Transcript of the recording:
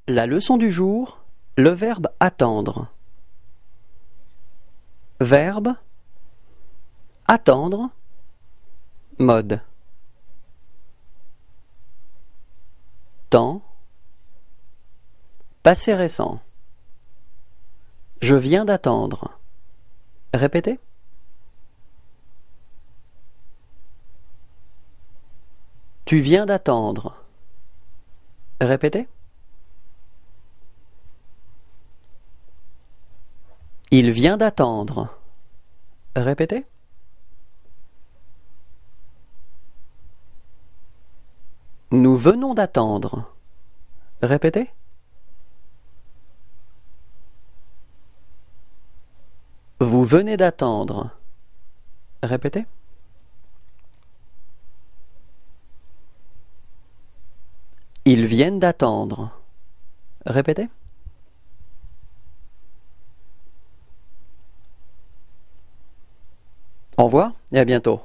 La leçon du jour, le verbe attendre. Verbe attendre. Mode. Temps. Passé récent. Je viens d'attendre. Répétez. Tu viens d'attendre. Répétez. Il vient d'attendre. Répétez. Nous venons d'attendre. Répétez. Vous venez d'attendre. Répétez. Ils viennent d'attendre. Répétez. Au revoir et à bientôt.